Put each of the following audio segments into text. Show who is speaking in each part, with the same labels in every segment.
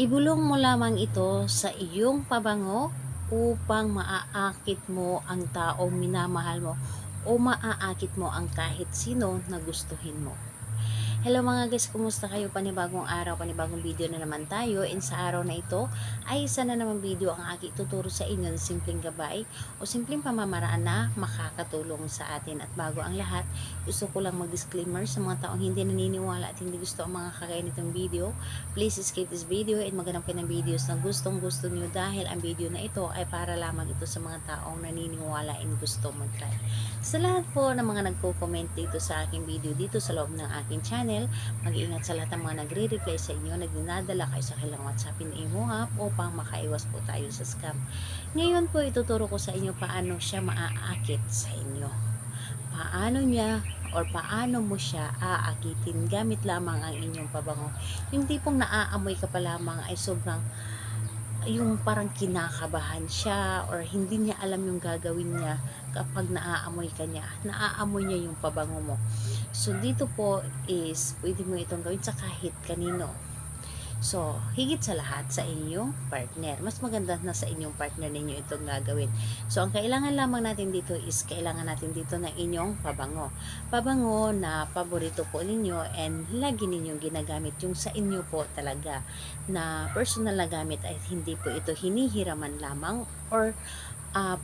Speaker 1: Ibulong mo lamang ito sa iyong pabango upang maaakit mo ang taong minamahal mo o maaakit mo ang kahit sino na gustuhin mo. Hello mga guys, kumusta kayo? Panibagong araw, panibagong video na naman tayo. And sa araw na ito ay isa na naman video ang aking tuturo sa inyo ng simpleng gabay o simpleng pamamaraan na makakatulong sa atin. At bago ang lahat, gusto ko lang mag-disclaimer sa mga taong hindi naniniwala at hindi gusto ang mga kagaya nitong video. Please skip this video and maghanap kayo ng videos na gustong gusto nyo dahil ang video na ito ay para lamang ito sa mga taong naniniwala and gusto mag-try. Sa lahat po ng mga nagko-comment dito sa aking video dito sa loob ng aking channel, mag-iingat sa lahat ng mga nagre-reply sa inyo, nagdinadala kayo sa kailang WhatsApp in imo app upang makaiwas po tayo sa scam. Ngayon po ituturo ko sa inyo paano siya maaakit sa inyo. Paano niya or paano mo siya aakitin gamit lamang ang inyong pabango. Yung tipong naaamoy ka pa lamang ay sobrang yung parang kinakabahan siya or hindi niya alam yung gagawin niya kapag naaamoy ka niya. Naaamoy niya yung pabango mo. So, dito po is pwede mo itong gawin sa kahit kanino. So, higit sa lahat sa inyong partner. Mas maganda na sa inyong partner ninyo itong gagawin. So, ang kailangan lamang natin dito is kailangan natin dito ng inyong pabango. Pabango na paborito po ninyo and lagi ninyong ginagamit yung sa inyo po talaga na personal na gamit ay hindi po ito hinihiraman lamang or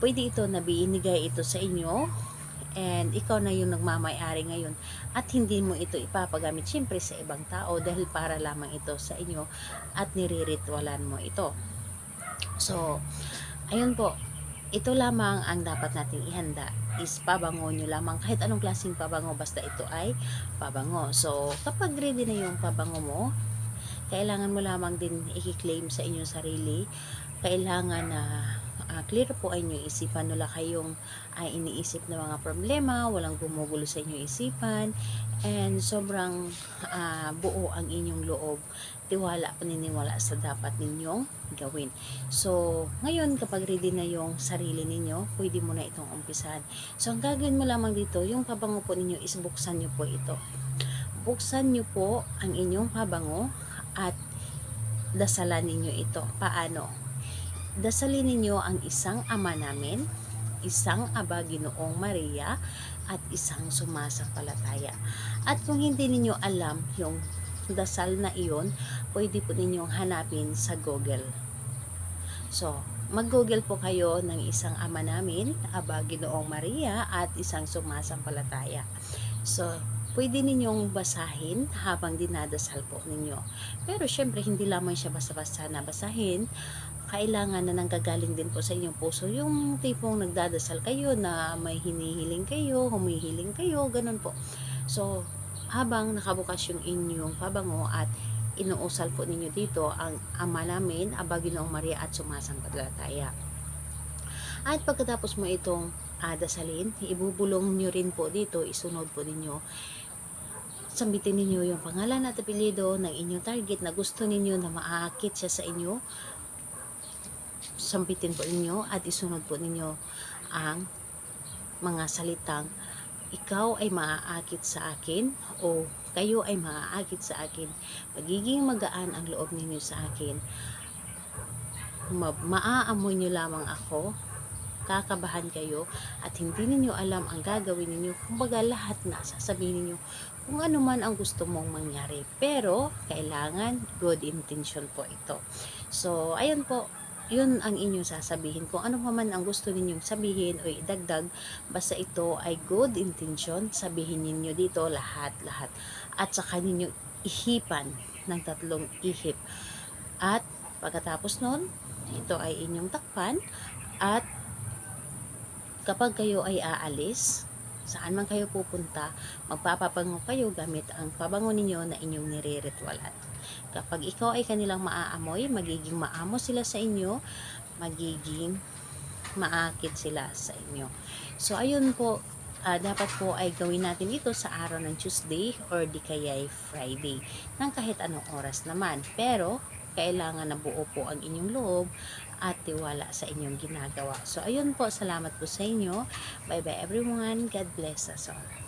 Speaker 1: pwede ito na binigay ito sa inyo and ikaw na yung nagmamay-ari ngayon at hindi mo ito ipapagamit syempre sa ibang tao dahil para lamang ito sa inyo at niriritwalan mo ito. So, ayun po, ito lamang ang dapat nating ihanda is pabango nyo lamang kahit anong klaseng pabango basta ito ay pabango. So, kapag ready na yung pabango mo, kailangan mo lamang din i-claim sa inyong sarili. Kailangan na clear po ay inyong isipan, wala kayong iniisip na mga problema, walang gumugulo sa inyong isipan, and sobrang buo ang inyong loob, tiwala, paniniwala sa dapat ninyong gawin. So, ngayon kapag ready na yung sarili ninyo, pwede mo na itong umpisahan. So, ang gagawin mo lamang dito, yung pabango po ninyo is buksan nyo po ito. Buksan nyo po ang inyong pabango at dasalan ninyo ito. Paano? Dasalin ninyo ang isang Ama Namin, isang Aba Ginoong Maria, at isang sumasampalataya. At kung hindi ninyo alam yung dasal na iyon, pwede po ninyong hanapin sa Google. So, mag-Google po kayo ng isang Ama Namin, Aba Ginoong Maria, at isang sumasampalataya. So, pwede ninyong basahin habang dinadasal po ninyo. Pero syempre, hindi lamang siya basta-basta na basahin. Kailangan na nanggagaling din po sa inyong puso. Yung tipong nagdadasal kayo na may hinihiling kayo, humihiling kayo, ganun po. So, habang nakabukas yung inyong pabango at inuusal po ninyo dito ang Ama Namin, Aba Ginoong Maria at sumasampalataya. At pagkatapos mo itong dasalin, ibubulong nyo rin po dito, isunod po ninyo. Sambitin ninyo yung pangalan at apelyido ng inyong target na gusto ninyo na maaakit siya sa inyo. Sambitin po ninyo at isunod po ninyo ang mga salitang ikaw ay maaakit sa akin o kayo ay maaakit sa akin. Magiging magaan ang loob ninyo sa akin. Maaamoy nyo lamang ako, kakabahan kayo at hindi ninyo alam ang gagawin ninyo. Kumbaga lahat na sasabihin ninyo kung ano man ang gusto mong mangyari. Pero kailangan good intention po ito. So, ayun po. Yun ang inyong sasabihin. Kung ano man ang gusto ninyong sabihin o idagdag, basta ito ay good intention, sabihin ninyo dito lahat-lahat. At saka ninyo ihipan ng 3 ihip. At pagkatapos nun, ito ay inyong takpan. At kapag kayo ay aalis, saan man kayo pupunta, magpapabango kayo gamit ang pabango ninyo na inyong nire-ritwalan. Kapag ikaw ay kanilang maaamoy, magiging maamo sila sa inyo, magiging maakit sila sa inyo. So, ayun po, dapat po ay gawin natin ito sa araw ng Tuesday or di kaya Friday, ng kahit anong oras naman. Pero, kailangan na buo po ang inyong loob at tiwala sa inyong ginagawa. So, ayun po, salamat po sa inyo. Bye-bye everyone. God bless us all.